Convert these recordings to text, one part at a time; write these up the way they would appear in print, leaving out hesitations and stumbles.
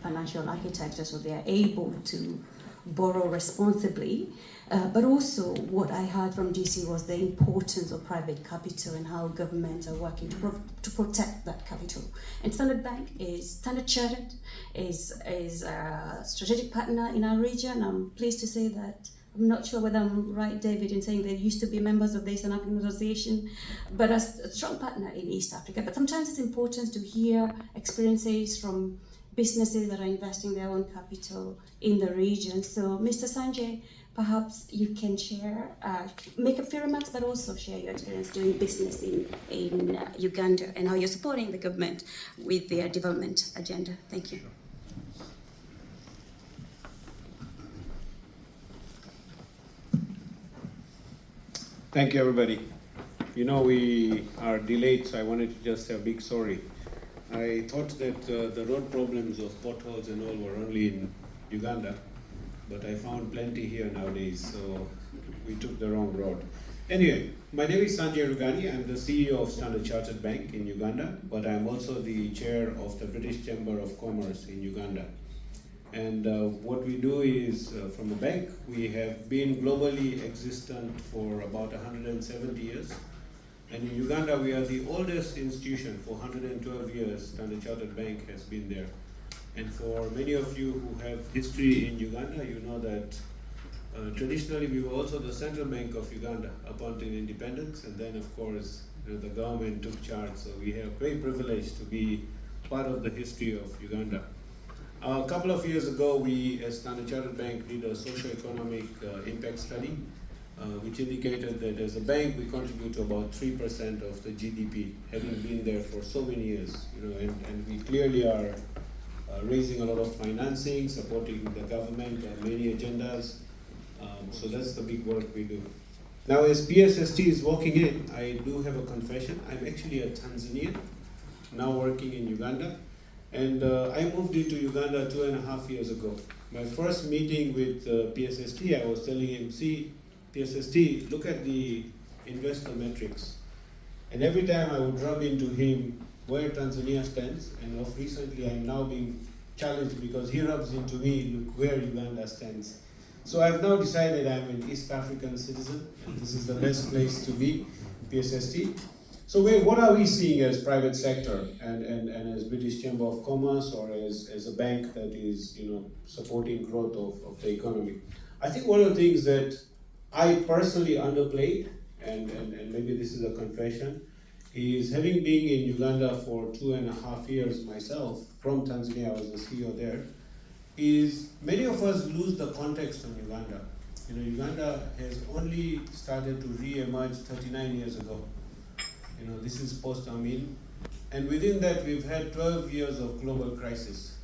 financial architecture, so they are able to borrow responsibly. But also what I heard from DC was the importance of private capital and how governments are working to protect that capital. And Standard Chartered is a strategic partner in our region. I'm pleased to say that, I'm not sure whether I'm right, David, in saying they used to be members of the Eastern African Association, but as a strong partner in East Africa. But sometimes it's important to hear experiences from businesses that are investing their own capital in the region. So, Mr. Sanjay, perhaps you can share, make a few remarks, but also share your experience doing business in Uganda and how you're supporting the government with their development agenda. Thank you. Thank you, everybody. You know, we are delayed, so I wanted to just say a big sorry. I thought that the road problems of potholes and all were only in Uganda, but I found plenty here nowadays, so we took the wrong road. Anyway, my name is Sanjay Rugani. I'm the CEO of Standard Chartered Bank in Uganda, but I'm also the chair of the British Chamber of Commerce in Uganda. And what we do is, from a bank, we have been globally existent for about 170 years. And in Uganda, we are the oldest institution. For 112 years, Standard Chartered Bank has been there. And for many of you who have history in Uganda, you know that traditionally we were also the central bank of Uganda up until independence. And then, of course, the government took charge. So we have great privilege to be part of the history of Uganda. A couple of years ago, we, as Standard Chartered Bank, did a socio-economic impact study, which indicated that as a bank, we contribute to about 3% of the GDP, having been there for so many years. And we clearly are raising a lot of financing, supporting the government on many agendas. So that's the big work we do. Now, as PSST is walking in, I do have a confession. I'm actually a Tanzanian, now working in Uganda. And I moved into Uganda 2.5 years ago. My first meeting with PSST, I was telling him, see, PSST, look at the investor metrics. And every time I would rub into him where Tanzania stands, and of recently I'm now being challenged because he rubs into me, look where Uganda stands. So I've now decided I'm an East African citizen, and this is the best place to be, PSST. So what are we seeing as private sector and as British Chamber of Commerce or as a bank that is supporting growth of the economy? I think one of the things that I personally underplayed, and maybe this is a confession, is having been in Uganda for 2.5 years myself, from Tanzania, I was the CEO there, is many of us lose the context on Uganda. Uganda has only started to re-emerge 39 years ago. This is post-Amin, and within that we've had 12 years of global crisis.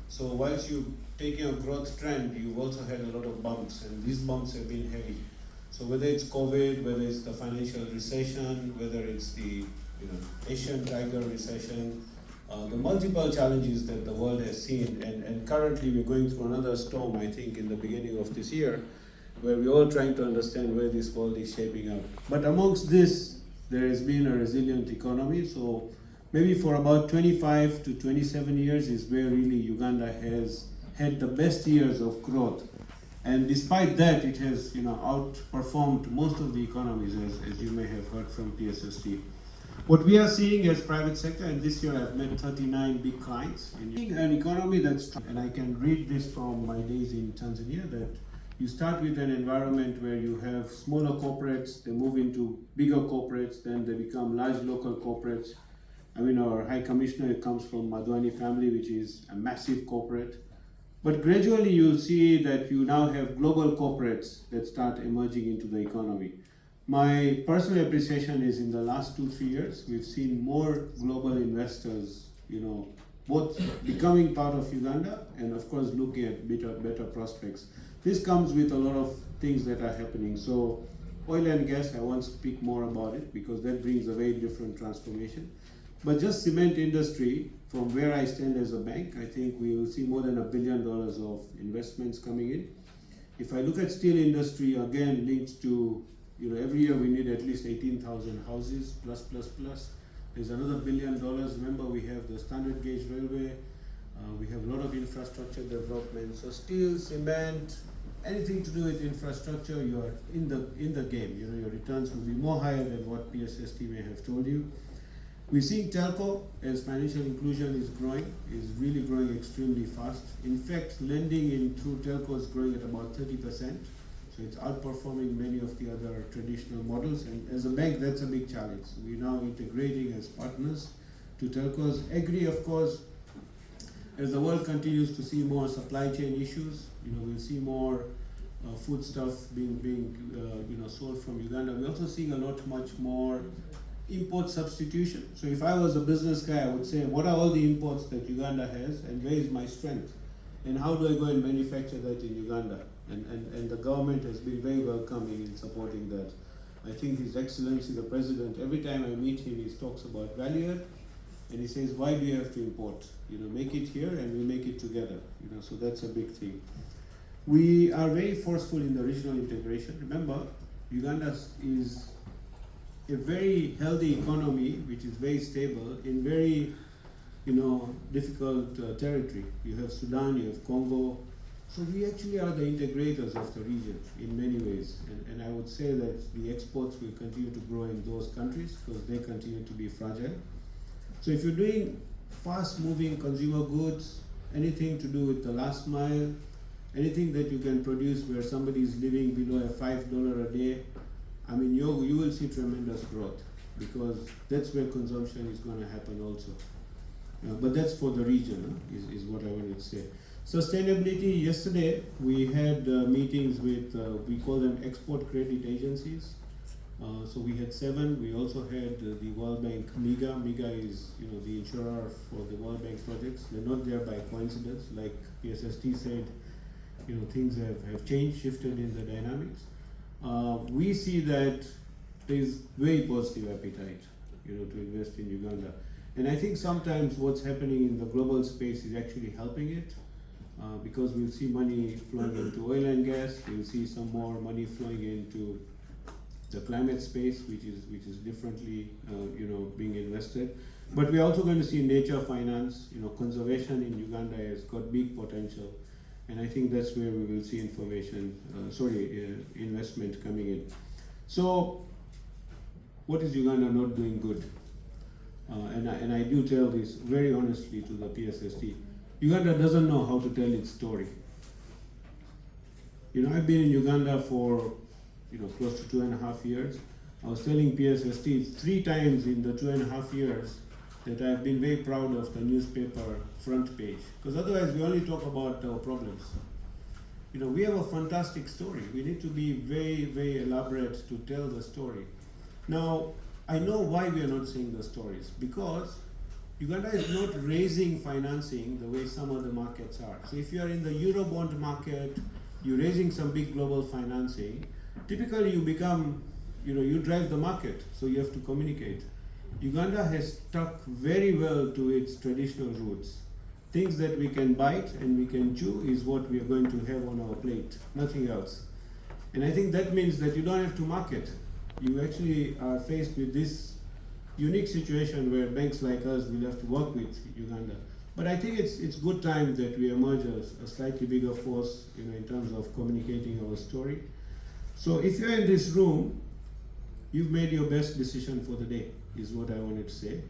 So whilst you're taking a growth trend, you've also had a lot of bumps, and these bumps have been heavy. So whether it's COVID, whether it's the financial recession, whether it's the Asian tiger recession, the multiple challenges that the world has seen, and currently we're going through another storm, I think, in the beginning of this year, where we're all trying to understand where this world is shaping up. But amongst this, there has been a resilient economy. So maybe for about 25 to 27 years is where really Uganda has had the best years of growth. And despite that, it has outperformed most of the economies, as you may have heard from PSST. What we are seeing as private sector, and this year I've met 39 big clients, in an economy that's strong. And I can read this from my days in Tanzania, that you start with an environment where you have smaller corporates, they move into bigger corporates, then they become large local corporates. Our High Commissioner comes from Madwani family, which is a massive corporate. But gradually you'll see that you now have global corporates that start emerging into the economy. My personal appreciation is in the last 2-3 years, we've seen more global investors, both becoming part of Uganda and of course looking at better prospects. This comes with a lot of things that are happening. So oil and gas, I won't speak more about it because that brings a very different transformation. But just cement industry, from where I stand as a bank, I think we will see more than $1 billion of investments coming in. If I look at steel industry, again, linked to, every year we need at least 18,000 houses, plus. There's another $1 billion. Remember, we have the standard gauge railway. We have a lot of infrastructure development, so steel, cement, anything to do with infrastructure, you are in the game. You know, your returns will be more higher than what PSST may have told you. We're seeing telco as financial inclusion is really growing extremely fast. In fact, lending in through telco is growing at about 30%. So it's outperforming many of the other traditional models. And as a bank, that's a big challenge. We're now integrating as partners to telcos. Agri, of course, as the world continues to see more supply chain issues, you know, we'll see more foodstuff being sold from Uganda. We're also seeing much more import substitution. So if I was a business guy, I would say, what are all the imports that Uganda has, and where is my strength? And how do I go and manufacture that in Uganda? And the government has been very welcoming in supporting that. I think His Excellency the President, every time I meet him, he talks about value add, and he says, why do you have to import? You know, make it here and we make it together. You know, so that's a big thing. We are very forceful in the regional integration. Remember, Uganda is a very healthy economy, which is very stable in very, difficult territory. You have Sudan, you have Congo. So we actually are the integrators of the region in many ways. And I would say that the exports will continue to grow in those countries because they continue to be fragile. So if you're doing fast-moving consumer goods, anything to do with the last mile, anything that you can produce where somebody is living below a $5 a day, I mean, you will see tremendous growth because that's where consumption is going to happen also. But that's for the region, is what I wanted to say. Sustainability, yesterday we had meetings with, we call them export credit agencies. So we had 7. We also had the World Bank MIGA. MIGA is, the insurer for the World Bank projects. They're not there by coincidence. Like PSST said, things have changed, shifted in the dynamics. We see that there's very positive appetite, to invest in Uganda. And I think sometimes what's happening in the global space is actually helping it, because we'll see money flowing into oil and gas. We'll see some more money flowing into the climate space, which is differently, being invested. But we're also going to see nature finance. Conservation in Uganda has got big potential. And I think that's where we will see investment coming in. So, what is Uganda not doing good? And I do tell this very honestly to the PSST. Uganda doesn't know how to tell its story. I've been in Uganda for close to 2.5 years. I was telling PSST 3 times in the 2.5 years that I've been very proud of the newspaper front page, because otherwise we only talk about our problems. We have a fantastic story. We need to be very, very elaborate to tell the story. Now, I know why we are not seeing the stories, because Uganda is not raising financing the way some other markets are. So if you are in the Eurobond market, you're raising some big global financing, typically you become, you drive the market, so you have to communicate. Uganda has stuck very well to its traditional roots. Things that we can bite and we can chew is what we are going to have on our plate, nothing else. And I think that means that you don't have to market. You actually are faced with this unique situation where banks like us will have to work with Uganda. But I think it's good time that we emerge as a slightly bigger force, in terms of communicating our story. So if you're in this room, you've made your best decision for the day, is what I wanted to say.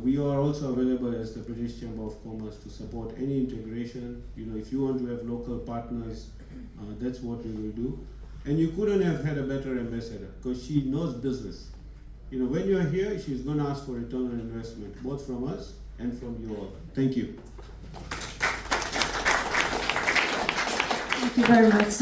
We are also available as the British Chamber of Commerce to support any integration. If you want to have local partners, that's what we will do. And you couldn't have had a better ambassador, because she knows business. When you're here, she's going to ask for return on investment, both from us and from you all. Thank you. Thank you very much.